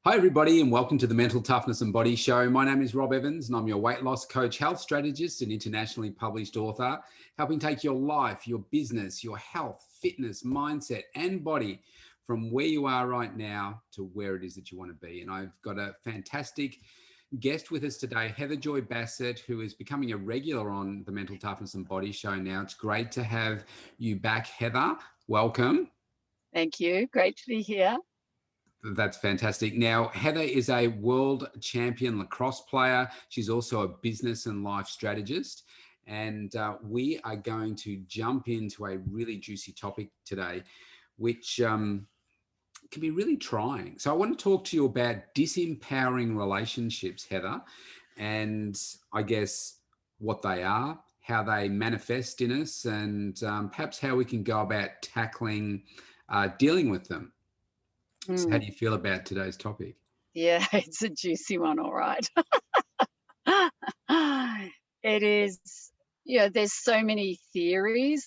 Hi, everybody, and welcome to the Mental Toughness and Body Show. My name is Rob Evans, and I'm your weight loss coach, health strategist, and internationally published author, helping take your life, your business, your health, fitness, mindset, and body from where you are right now to where it is that you want to be. And I've got a fantastic guest with us today, Joy Bassett, who is becoming a regular on the Mental Toughness and Body Show now. It's great to have you back, Heather. Welcome. Thank you. Great to be here. That's fantastic. Now, Heather is a world champion lacrosse player. She's also a business and life strategist. And we are going to jump into a really juicy topic today, which can be really trying. So I want to talk to you about disempowering relationships, Heather, and I guess what they are, how they manifest in us, and perhaps how we can go about tackling dealing with them. So how do you feel about today's topic? Yeah, it's a juicy one, all right. It is, there's so many theories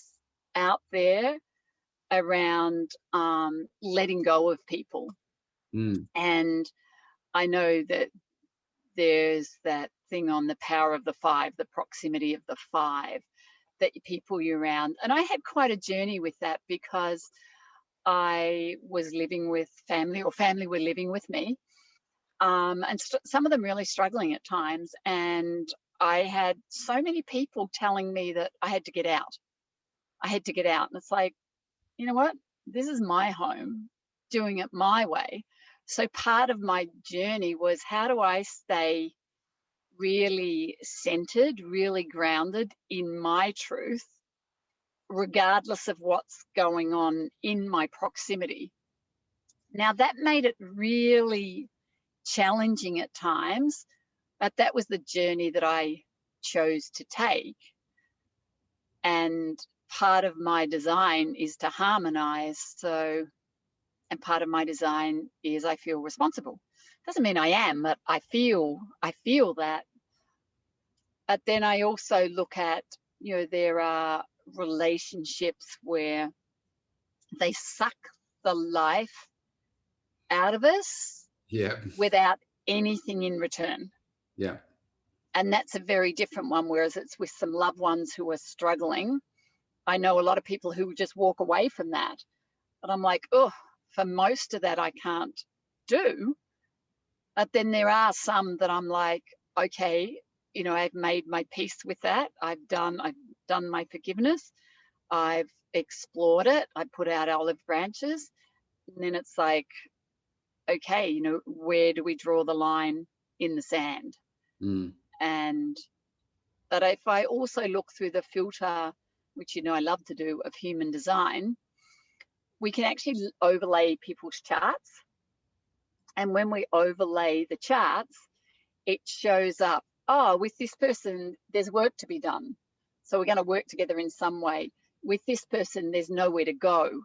out there around letting go of people. And I know that there's that thing on the power of the five, the proximity of the five, that people you're around. And I had quite a journey with that because I was living with family, or family were living with me, and some of them really struggling at times. And I had so many people telling me that I had to get out. I had to get out. And it's like, you know what? This is my home, doing it my way. So part of my journey was, how do I stay really centered, really grounded in my truth, regardless of what's going on in my proximity. Now, that made it really challenging at times, but that was the journey that I chose to take. And part of my design is to harmonize. And part of my design is I feel responsible. Doesn't mean I am, but I feel that. But then I also look at, there are relationships where they suck the life out of us without anything in return. Yeah. And that's a very different one, whereas it's with some loved ones who are struggling. I know a lot of people who just walk away from that. But I'm like, for most of that I can't do. But then there are some that I'm like, okay, I've made my peace with that. I've done my forgiveness. I've explored it. I put out olive branches. And then it's like, okay, where do we draw the line in the sand? But if I also look through the filter, which I love to do, of human design, we can actually overlay people's charts. And when we overlay the charts, it shows up, with this person, there's work to be done. So we're going to work together in some way. With this person, there's nowhere to go.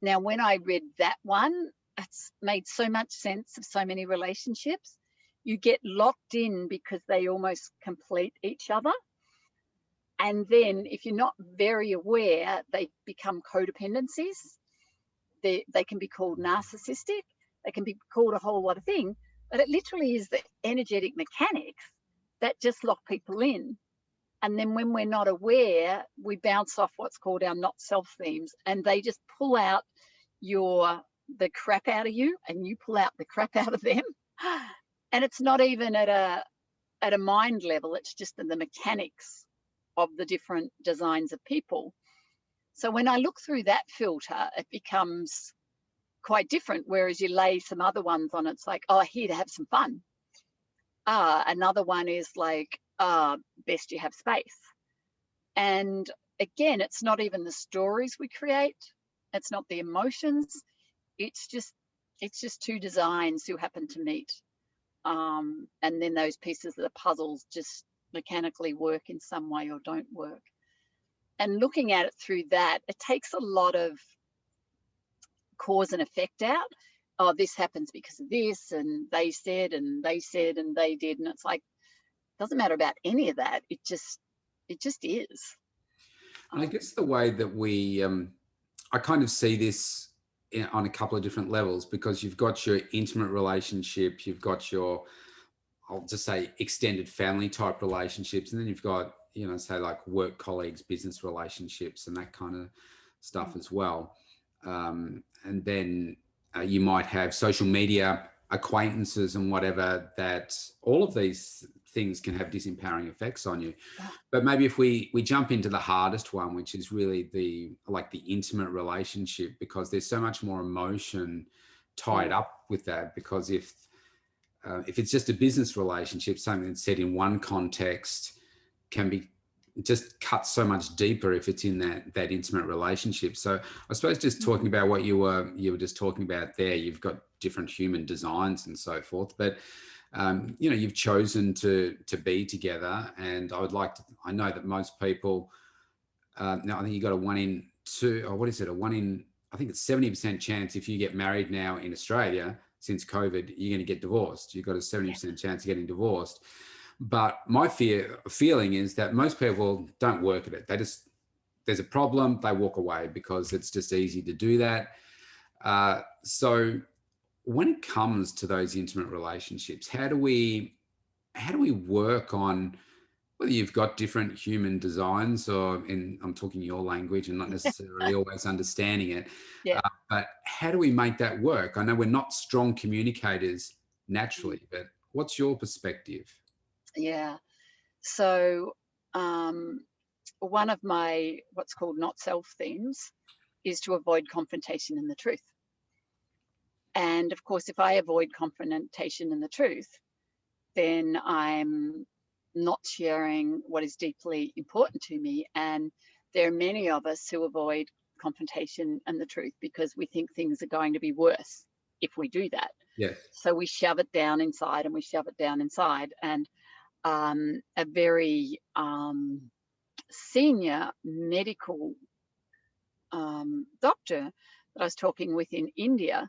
Now, when I read that one, it's made so much sense of so many relationships. You get locked in because they almost complete each other. And then if you're not very aware, they become codependencies. They can be called narcissistic. They can be called a whole lot of things. But it literally is the energetic mechanics that just lock people in. And then when we're not aware, we bounce off what's called our not self themes, and they just pull out the crap out of you, and you pull out the crap out of them. And it's not even at a mind level, it's just in the mechanics of the different designs of people. So when I look through that filter, it becomes quite different, whereas you lay some other ones on, it's like, here to have some fun. Another one is like, best you have space. And again, it's not even the stories we create. It's not the emotions. It's just two designs who happen to meet. And then those pieces of the puzzles just mechanically work in some way or don't work. And looking at it through that, it takes a lot of cause and effect out. This happens because of this, and they said, and they said, and they did. And it's like, it doesn't matter about any of that. It just is. And I guess the way that we, I kind of see this on a couple of different levels, because you've got your intimate relationship, you've got your, I'll just say, extended family type relationships, and then you've got, you know, say like work colleagues, business relationships, and that kind of stuff as well. And then you might have social media acquaintances and whatever, that all of these things can have disempowering effects on you. But maybe if we jump into the hardest one, which is really the intimate relationship, because there's so much more emotion tied up with that. Because if it's just a business relationship, something that's said in one context can be just cut so much deeper if it's in that intimate relationship. So I suppose just talking about what you were just talking about there, you've got different human designs and so forth, but you know, you've chosen to be together. And I know that most people, now I think you got a 1 in 2, or what is it? I think it's 70% chance if you get married now in Australia since COVID, you're going to get divorced. You've got a 70% chance of getting divorced. But my feeling is that most people don't work at it. There's a problem, they walk away because it's just easy to do that. So when it comes to those intimate relationships, how do we work on, whether you've got different human designs, or I'm talking your language and not necessarily always understanding it, but how do we make that work? I know we're not strong communicators naturally, but what's your perspective? Yeah. So one of my what's called not self themes is to avoid confrontation in the truth. And of course, if I avoid confrontation in the truth, then I'm not sharing what is deeply important to me. And there are many of us who avoid confrontation and the truth because we think things are going to be worse if we do that. Yes. So we shove it down inside and we shove it down inside. And a very senior medical doctor that I was talking with in India,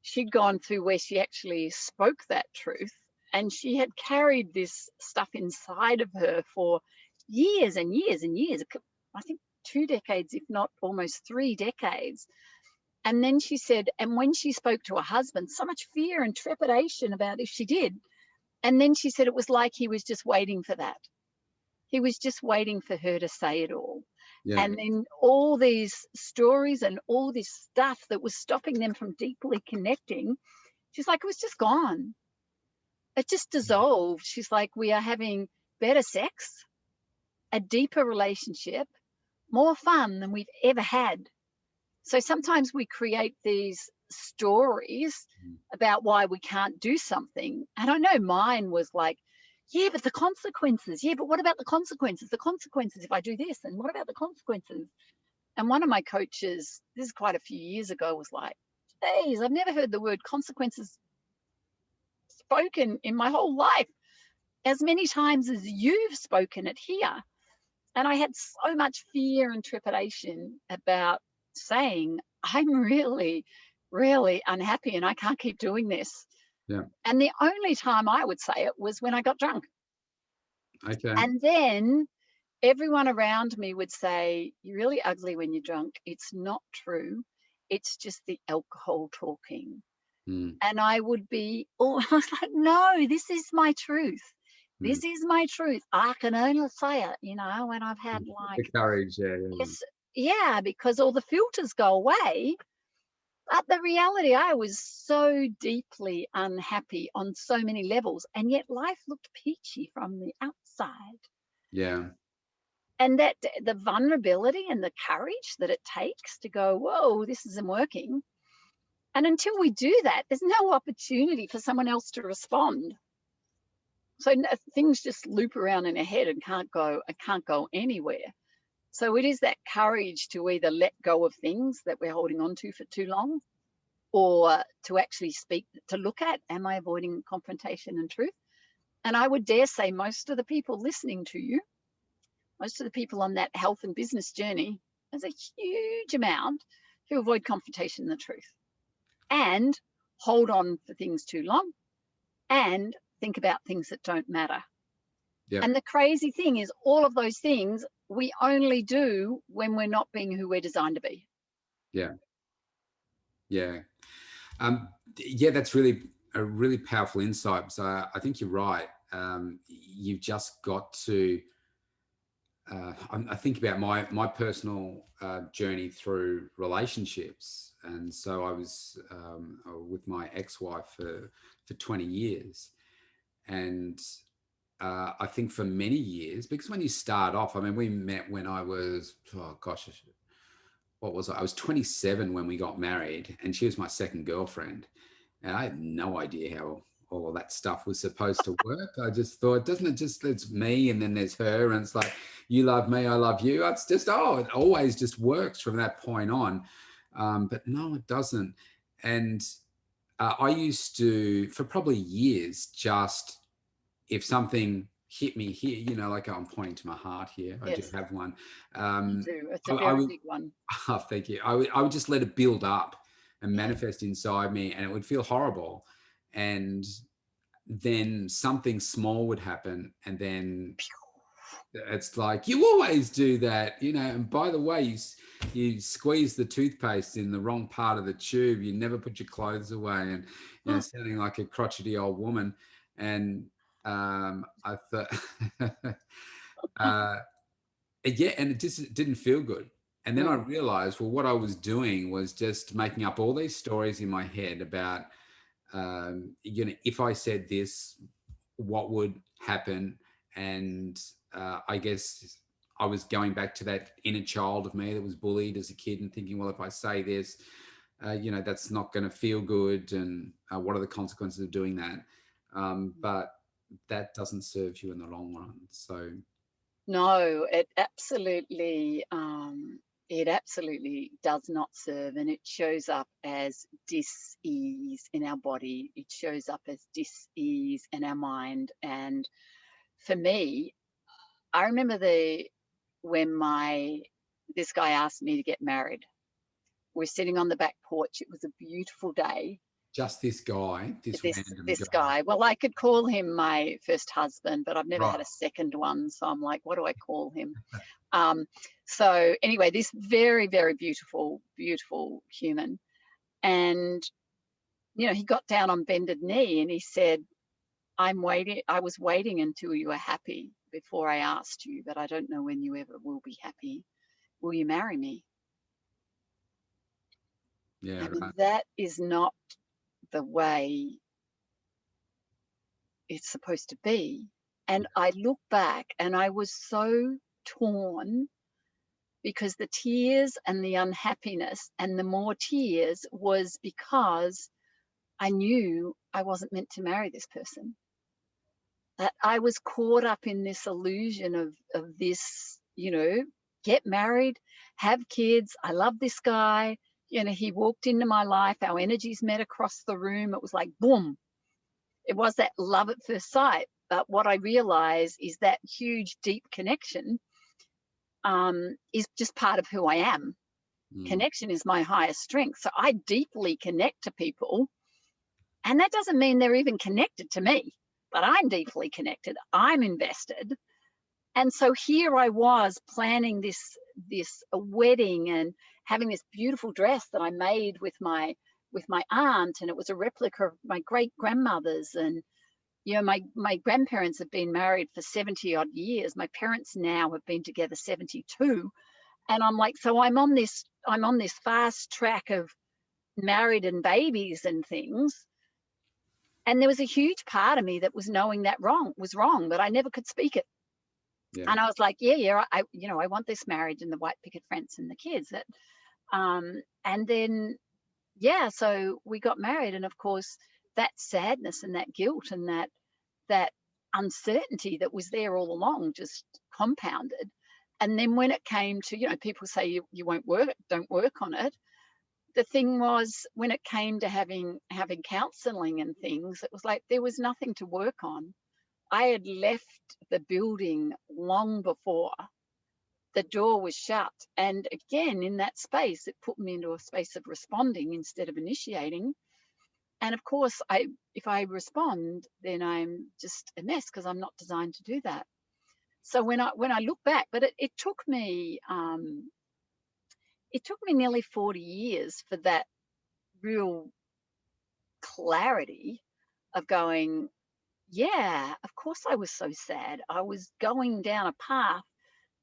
she'd gone through where she actually spoke that truth, and she had carried this stuff inside of her for years and years and years, I think 2 decades, if not almost 3 decades. And then she said, and when she spoke to her husband, so much fear and trepidation about if she did. And then she said it was like he was just waiting for that. He was just waiting for her to say it all. Yeah. And then all these stories and all this stuff that was stopping them from deeply connecting, she's like, it was just gone. It just dissolved. She's like, we are having better sex, a deeper relationship, more fun than we've ever had. So sometimes we create these stories about why we can't do something. And I know mine was like, yeah, but the consequences. Yeah, but what about the consequences? The consequences if I do this, and what about the consequences? And one of my coaches, this is quite a few years ago, was like, geez, I've never heard the word consequences spoken in my whole life as many times as you've spoken it here. And I had so much fear and trepidation about saying, I'm really, really unhappy and I can't keep doing this. Yeah. And the only time I would say it was when I got drunk. Okay. And then everyone around me would say, you're really ugly when you're drunk. It's not true. It's just the alcohol talking. And I would be, I was like, no, this is my truth. This is my truth. I can only say it, when I've had like the courage. Yeah, because all the filters go away. But the reality, I was so deeply unhappy on so many levels, and yet life looked peachy from the outside. Yeah. And that the vulnerability and the courage that it takes to go, whoa, this isn't working. And until we do that, there's no opportunity for someone else to respond. So things just loop around in our head and can't go anywhere. So it is that courage to either let go of things that we're holding on to for too long, or to actually speak, to look at, am I avoiding confrontation and truth? And I would dare say most of the people listening to you, most of the people on that health and business journey, there's a huge amount who avoid confrontation and the truth and hold on for things too long and think about things that don't matter. Yep. And the crazy thing is, all of those things we only do when we're not being who we're designed to be. Yeah. Yeah. Yeah, that's really a really powerful insight. So I think you're right. You've just got to. I think about my personal journey through relationships, and so I was with my ex-wife for 20 years, and I think for many years, because when you start off, I mean, we met when I was, oh gosh, what was I? I was 27 when we got married, and she was my second girlfriend. And I had no idea how all of that stuff was supposed to work. I just thought, doesn't it just, it's me and then there's her, and it's like, you love me, I love you. It's just, oh, it always just works from that point on. But no, it doesn't. And I used to, for probably years, just if something hit me here, you know, like I'm pointing to my heart here, I do Yes, have one. me too. It's a I very would, big one. oh, thank you. I would just let it build up and Yeah. manifest inside me, and it would feel horrible. And then something small would happen, and then it's like, you always do that, you know. And by the way, you squeeze the toothpaste in the wrong part of the tube. You never put your clothes away, and you know, sounding like a crotchety old woman. And I thought, uh, yeah, and it just didn't feel good. And then I Mm. realized, well, what I was doing was just making up all these stories in my head about, you know, if I said this, what would happen? And I guess I was going back to that inner child of me that was bullied as a kid and thinking, well, if I say this, you know, that's not going to feel good. And what are the consequences of doing that? But that doesn't serve you in the long run. So, No, it absolutely does not serve, and it shows up as dis-ease in our body. It shows up as dis-ease in our mind. And for me, I remember when my this guy asked me to get married. We're sitting on the back porch. It was a beautiful day. just this guy, this random This guy. guy. Well, I could call him my first husband, but I've never Right. had a second one, so I'm like, what do I call him? Um, so anyway, this very, very beautiful, beautiful human. And, you know, he got down on bended knee and he said, I was waiting until you were happy before I asked you, but I don't know when you ever will be happy. Will you marry me? Yeah, I mean, right. that is not the way it's supposed to be. And I look back and I was so torn because the tears and the unhappiness and the more tears was because I knew I wasn't meant to marry this person. That I was caught up in this illusion of this, you know, get married, have kids. I love this guy. You know, he walked into my life. Our energies met across the room. It was like boom. It was that love at first sight. But what I realized is that huge, deep connection is just part of who I am. Mm. Connection is my highest strength. So I deeply connect to people. And that doesn't mean they're even connected to me, but I'm deeply connected. I'm invested. And so here I was planning this wedding and having this beautiful dress that I made with my aunt, and it was a replica of my great grandmother's. And you know, my grandparents have been married for 70 odd years. My parents now have been together 72. And I'm like, so I'm on this fast track of married and babies and things. And there was a huge part of me that was knowing that was wrong, but I never could speak it. Yeah. And I was like, yeah, I want this marriage and the white picket fence and the kids. And then, yeah, so we got married, and of course, that sadness and that guilt and that uncertainty that was there all along just compounded. And then when it came to, you know, people say you don't work on it. The thing was, when it came to having counseling and things, it was like there was nothing to work on. I had left the building long before the door was shut. And again, in that space, it put me into a space of responding instead of initiating. And of course, if I respond, then I'm just a mess because I'm not designed to do that. So when I look back, but it took me nearly 40 years for that real clarity of going, yeah, of course I was so sad. I was going down a path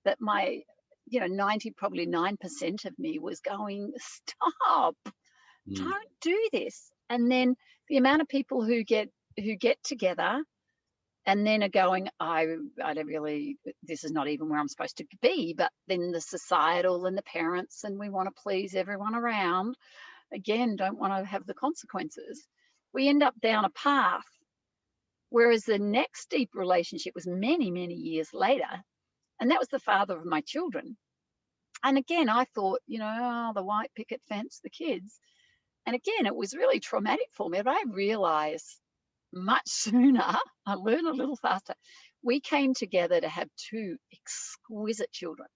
that my, 90, probably 9% of me was going, stop, don't do this. And then the amount of people who get together and then are going, I don't really, this is not even where I'm supposed to be, but then the societal and the parents, and we want to please everyone around. Again, don't want to have the consequences. We end up down a path. Whereas the next deep relationship was many, many years later. And that was the father of my children. And again, I thought, the white picket fence, the kids. And again, it was really traumatic for me. But I realized much sooner, I learned a little faster. We came together to have two exquisite children.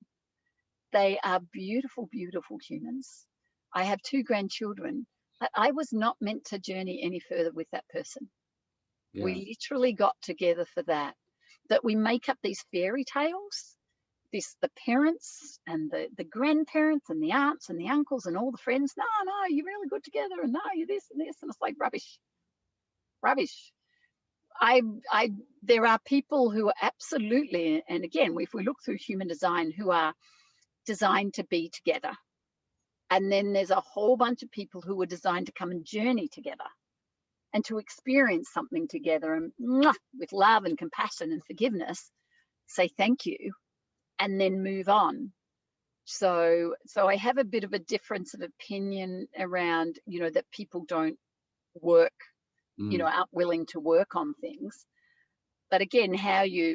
They are beautiful, beautiful humans. I have two grandchildren, but I was not meant to journey any further with that person. Yeah. We literally got together for that we make up these fairy tales, the parents and the grandparents and the aunts and the uncles and all the friends. No, you're really good together, and no, you're this and this. And it's like rubbish. There are people who are absolutely, and again, if we look through human design, who are designed to be together. And then there's a whole bunch of people who were designed to come and journey together and to experience something together, and with love and compassion and forgiveness, say thank you, and then move on. So I have a bit of a difference of opinion around, that people don't work, aren't willing to work on things. But again,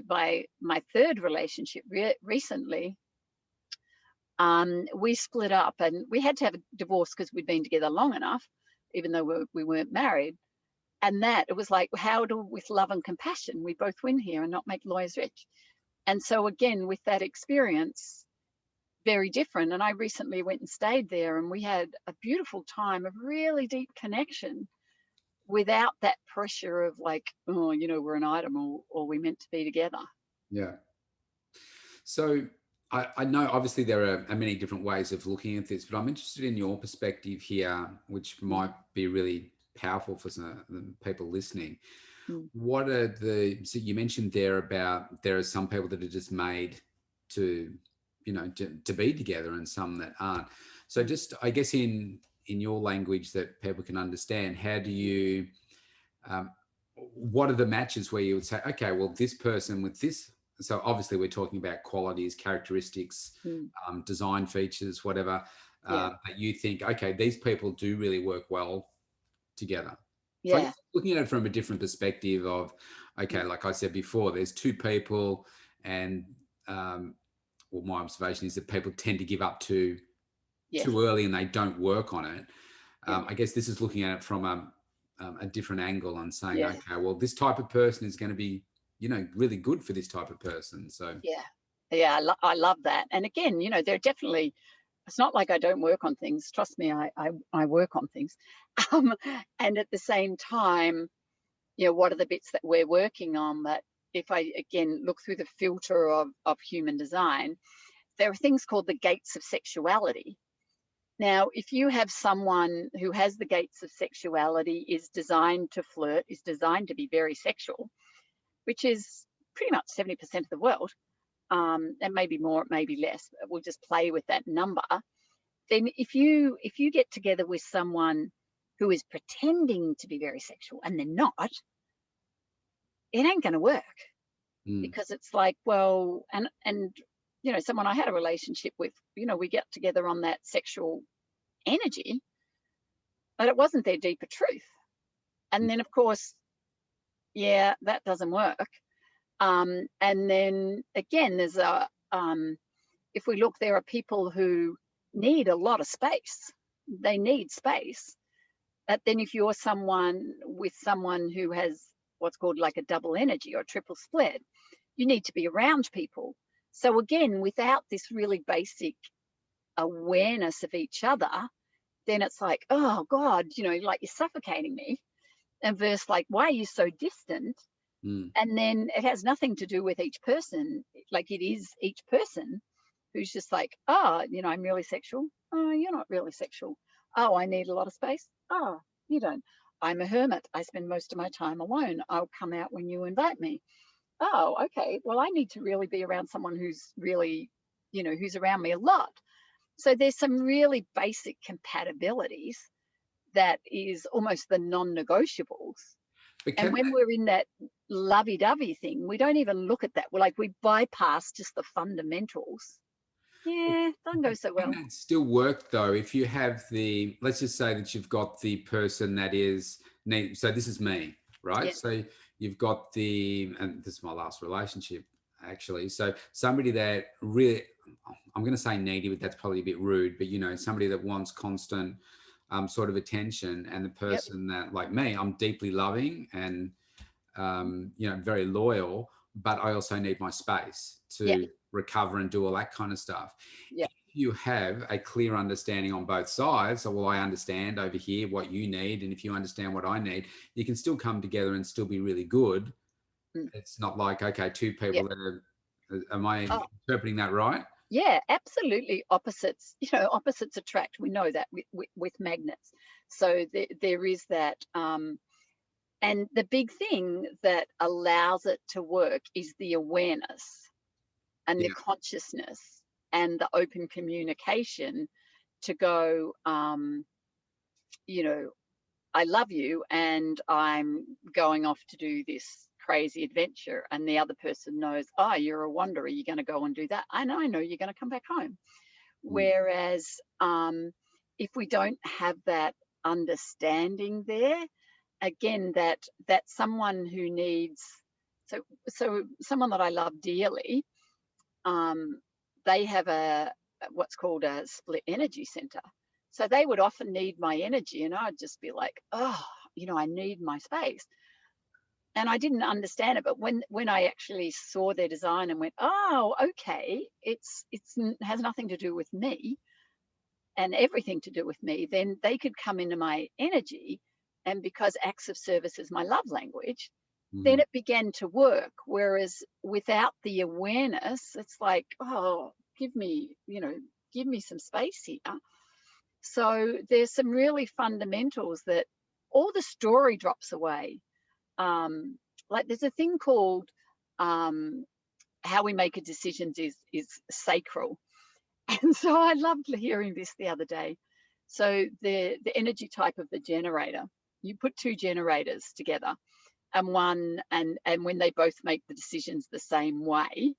by my third relationship recently, we split up, and we had to have a divorce because we'd been together long enough, even though we weren't married. And that it was like, how do, with love and compassion, we both win here and not make lawyers rich. And so again, with that experience, very different. And I recently went and stayed there, and we had a beautiful time of really deep connection without that pressure of like, oh, we're an item, or we meant to be together. Yeah. So I know obviously there are many different ways of looking at this, but I'm interested in your perspective here, which might be really powerful for some people listening. What are so you mentioned there about there are some people that are just made to be together, and some that aren't. So just, I guess, in your language that people can understand, how do you what are the matches where you would say, okay, well, this person with this, so obviously we're talking about qualities, characteristics, design features, whatever, that you think, okay, these people do really work well together. Yeah. So looking at it from a different perspective of, okay, like I said before, there's two people, and my observation is that people tend to give up too early, and they don't work on it. I guess this is looking at it from a different angle and saying, okay, well, this type of person is going to be, really good for this type of person. So I love that. And again, they're definitely, it's not like I don't work on things. Trust me, I work on things. And at the same time, what are the bits that we're working on? That if I, again, look through the filter of human design, there are things called the gates of sexuality. Now, if you have someone who has the gates of sexuality, is designed to flirt, is designed to be very sexual, which is pretty much 70% of the world, and maybe more, it may be less, but we'll just play with that number. Then if you get together with someone who is pretending to be very sexual and they're not, it ain't going to work. Because it's like, well, and someone I had a relationship with, we get together on that sexual energy, but it wasn't their deeper truth. And then, of course, that doesn't work. And then again, there's if we look, there are people who need a lot of space. They need space. But then if you're someone who has what's called like a double energy or a triple split, you need to be around people. So again, without this really basic awareness of each other, then it's like, oh God, like you're suffocating me. And versus like, why are you so distant? And then it has nothing to do with each person. Like it is each person who's just like, oh, I'm really sexual. Oh, you're not really sexual. Oh, I need a lot of space. Oh, you don't. I'm a hermit. I spend most of my time alone. I'll come out when you invite me. Oh, okay. Well, I need to really be around someone who's really, who's around me a lot. So there's some really basic compatibilities that is almost the non-negotiables. But And can when we're in that lovey-dovey thing, we don't even look at that. We're like, we bypass just the fundamentals. Yeah, doesn't go so can well. that still work though if you have the, let's just say that you've got the person that is need, so this is me, right? Yeah, So you've got the, and this is my last relationship actually, so somebody that really, I'm going to say needy, but that's probably a bit rude, but somebody that wants constant sort of attention, and the yep, person that, like me, I'm deeply loving and very loyal, but I also need my space yeah, to recover and do all that kind of stuff. yeah, You have a clear understanding on both sides. So, well, I understand over here what you need, and if you understand what I need, you can still come together and still be really good. mm, It's not like, okay, two yeah. people that are, am I Oh, interpreting that right? yeah, absolutely. Opposites, opposites attract. We know that with magnets. So there is that. And the big thing that allows it to work is the awareness and the Yeah. consciousness and the open communication to go, you know, I love you and I'm going off to do this crazy adventure. And the other person knows, oh, you're a wanderer. You're going to go and do that. And I know you're going to come back home. Mm. Whereas if we don't have that understanding there, again, that someone who needs, so someone that I love dearly, um, they have what's called a split energy center. So they would often need my energy, and I'd just be like, oh, I need my space. And I didn't understand it, but when I actually saw their design and went, oh, okay, it's has nothing to do with me and everything to do with me, then they could come into my energy. And because acts of service is my love language, then Mm. it began to work. Whereas without the awareness, it's like, oh, give me some space here. So there's some really fundamentals that all the story drops away. Like there's a thing called how we make a decision is sacral. And so I loved hearing this the other day. So the energy type of the generator, you put two generators together, and when they both make the decisions the same way,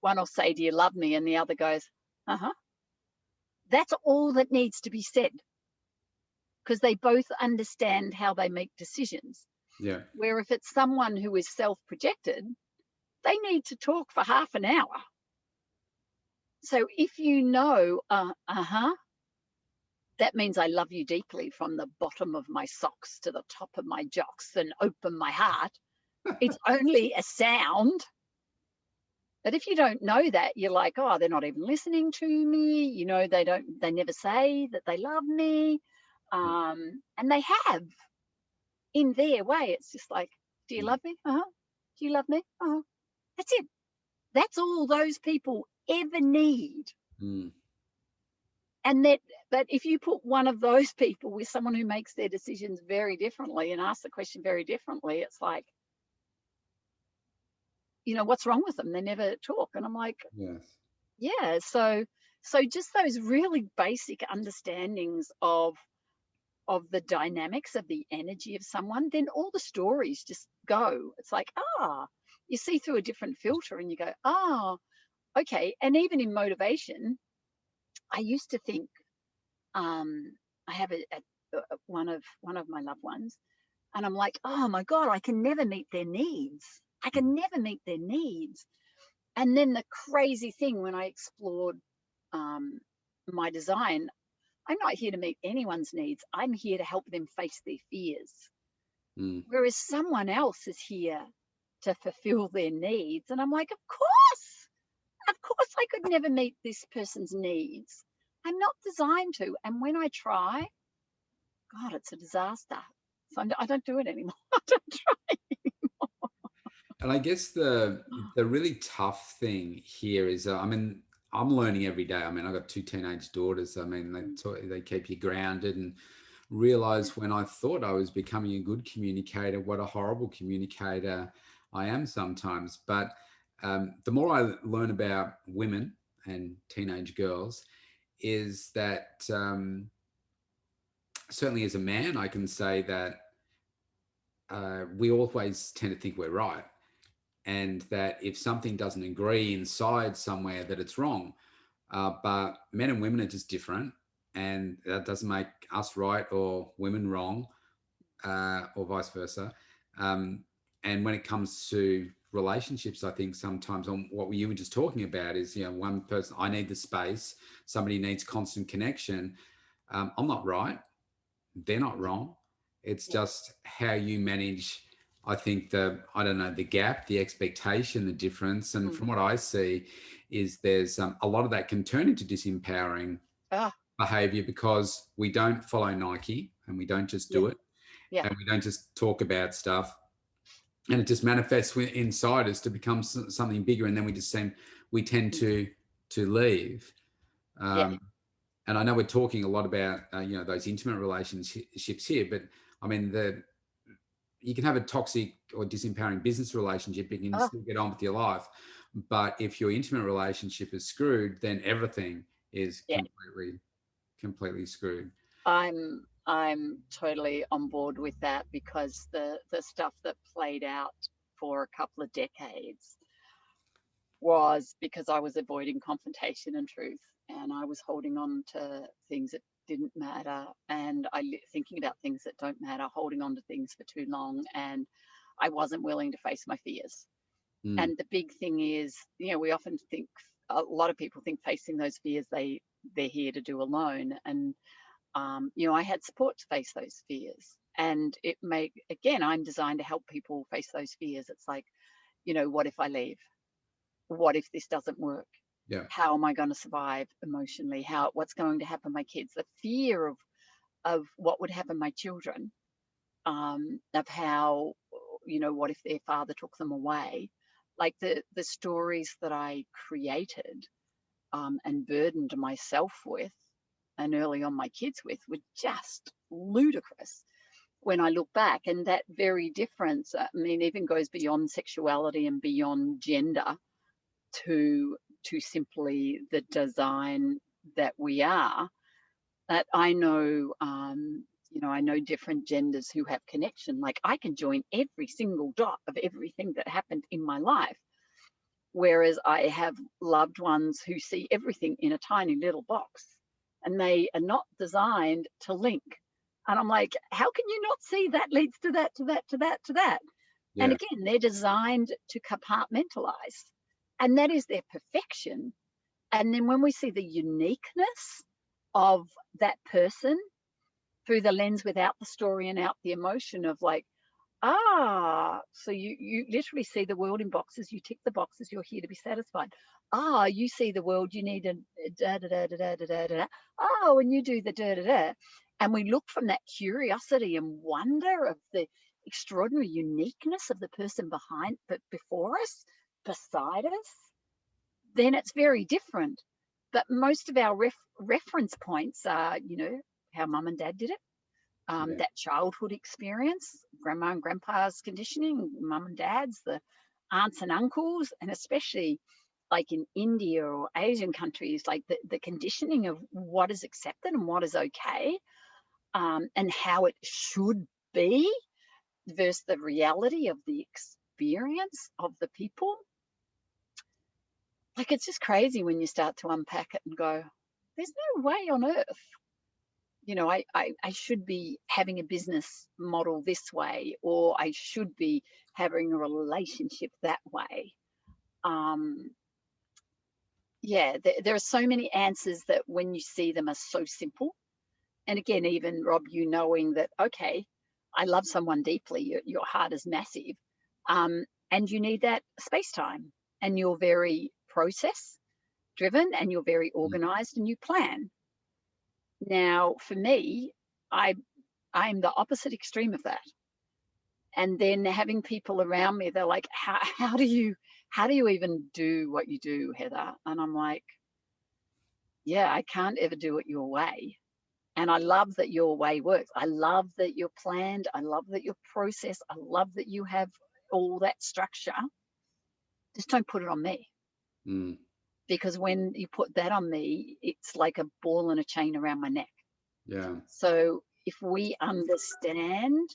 one will say, "Do you love me?" and the other goes, "Uh-huh." That's all that needs to be said because they both understand how they make decisions. Yeah. Where if it's someone who is self-projected, they need to talk for half an hour. So if uh-huh, that means I love you deeply from the bottom of my socks to the top of my jocks and open my heart. It's only a sound. But if you don't know that, you're like, oh, they're not even listening to me. They never say that they love me. Yeah. And they have in their way. It's just like, do you Mm. love me? Uh-huh. Do you love me? Uh-huh. That's it. That's all those people ever need. Mm. And that, but if you put one of those people with someone who makes their decisions very differently and asks the question very differently, it's like, what's wrong with them? They never talk. And I'm like, Yes. yeah. So just those really basic understandings of the dynamics of the energy of someone, then all the stories just go. It's like, you see through a different filter and you go, okay. And even in motivation, I used to think, I have one of my loved ones, and I'm like, oh my God, I can never meet their needs. I can never meet their needs. And then the crazy thing when I explored um, my design, I'm not here to meet anyone's needs. I'm here to help them face their fears. Mm. Whereas someone else is here to fulfill their needs. And I'm like, of course, I could never meet this person's needs. I'm not designed to. And when I try, God, it's a disaster. So I don't do it anymore. I don't try. And I guess the really tough thing here is, I mean, I'm learning every day. I mean, I've got two teenage daughters. I mean, they keep you grounded, and realize when I thought I was becoming a good communicator, what a horrible communicator I am sometimes. But the more I learn about women and teenage girls, is that certainly as a man, I can say that we always tend to think we're right. And that if something doesn't agree inside somewhere, that it's wrong. But men and women are just different. And that doesn't make us right or women wrong, or vice versa. Um, and when it comes to relationships, I think sometimes on what you were just talking about is, one person, I need the space, somebody needs constant connection. I'm not right. They're not wrong. It's Yeah. just how you manage, I think, the gap, the expectation, the difference. And Mm. from what I see is there's a lot of that can turn into disempowering Ah, behavior because we don't follow Nike and we don't just yeah. do it Yeah. and we don't just talk about stuff, and it just manifests inside us to become something bigger, and then we tend Mm. to leave. Yeah. um, and I know we're talking a lot about those intimate relationships here, but I mean, you can have a toxic or disempowering business relationship, you can Ah, still get on with your life, but if your intimate relationship is screwed, then everything is yeah. completely screwed. I'm totally on board with that, because the stuff that played out for a couple of decades was because I was avoiding confrontation and truth, and I was holding on to things that didn't matter, and thinking about things that don't matter, holding on to things for too long, and I wasn't willing to face my fears. Mm, And the big thing is, we often think, a lot of people think facing those fears, they're here to do alone. And I had support to face those fears. And again, I'm designed to help people face those fears. It's like, what if I leave? What if this doesn't work? yeah. How am I going to survive emotionally? What's going to happen to my kids? The fear of what would happen to my children, of how, what if their father took them away? Like the stories that I created, and burdened myself with, and early on my kids with, were just ludicrous when I look back. And that very difference, I mean, even goes beyond sexuality and beyond gender to simply the design that we are. That I know, I know different genders who have connection. Like, I can join every single dot of everything that happened in my life, whereas I have loved ones who see everything in a tiny little box, and they are not designed to link. And I'm like, how can you not see that leads to that, to that, to that, to that? And Yeah. again, they're designed to compartmentalize, and that is their perfection. And then when we see the uniqueness of that person through the lens, without the story and out the emotion of, like, so you literally see the world in boxes. You tick the boxes. You're here to be satisfied. You see the world. You need a da da da da da da da da. And you do the da da da. And we look from that curiosity and wonder of the extraordinary uniqueness of the person but before us, beside us. Then it's very different. But most of our reference points are, how mum and dad did it, Yeah. that childhood experience, grandma and grandpa's conditioning, mum and dad's, the aunts and uncles, and especially like in India or Asian countries, like the conditioning of what is accepted and what is okay, and how it should be versus the reality of the experience of the people. Like, it's just crazy when you start to unpack it and go, there's no way on earth, I should be having a business model this way, or I should be having a relationship that way. Um, yeah, there are so many answers that when you see them are so simple. And again, even Rob, knowing that, okay, I love someone deeply, your heart is massive, and you need that space time, and you're very process driven, and you're very Mm. organized, and you plan. Now, for me, I'm the opposite extreme of that. And then having people around me, they're like, how do you even do what you do, Heather? And I'm like, yeah, I can't ever do it your way. And I love that your way works. I love that you're planned. I love that you're processed. I love that you have all that structure. Just don't put it on me. Mm. Because when you put that on me, it's like a ball and a chain around my neck. Yeah. So if we understand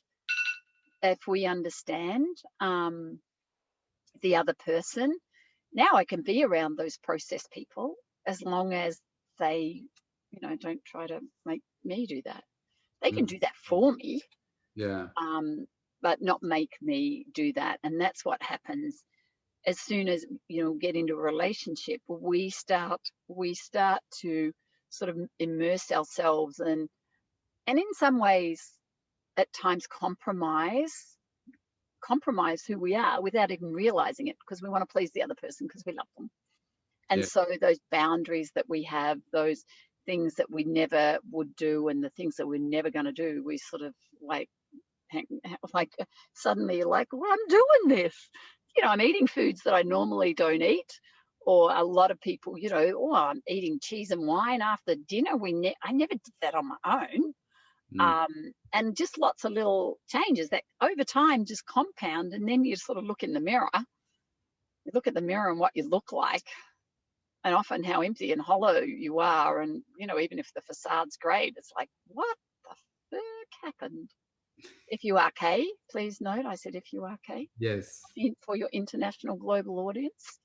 the other person, now I can be around those processed people as long as they, don't try to make me do that. They can Mm. do that for me, Yeah. but not make me do that. And that's what happens as soon as get into a relationship. We start to sort of immerse ourselves and in some ways at times compromise who we are without even realizing it, because we want to please the other person because we love them. And Yeah. so those boundaries that we have, those things that we never would do and the things that we're never going to do, we sort of like suddenly you're like, well, I'm doing this. I'm eating foods that I normally don't eat. Or a lot of people, oh, I'm eating cheese and wine after dinner. I never did that on my own. Mm. And just lots of little changes that over time just compound. And then you sort of look in the mirror. You look at the mirror and what you look like, and often how empty and hollow you are. And, even if the facade's great, it's like, what the fuck happened? If you are K, please note, I said if you are K, Yes. for your international global audience.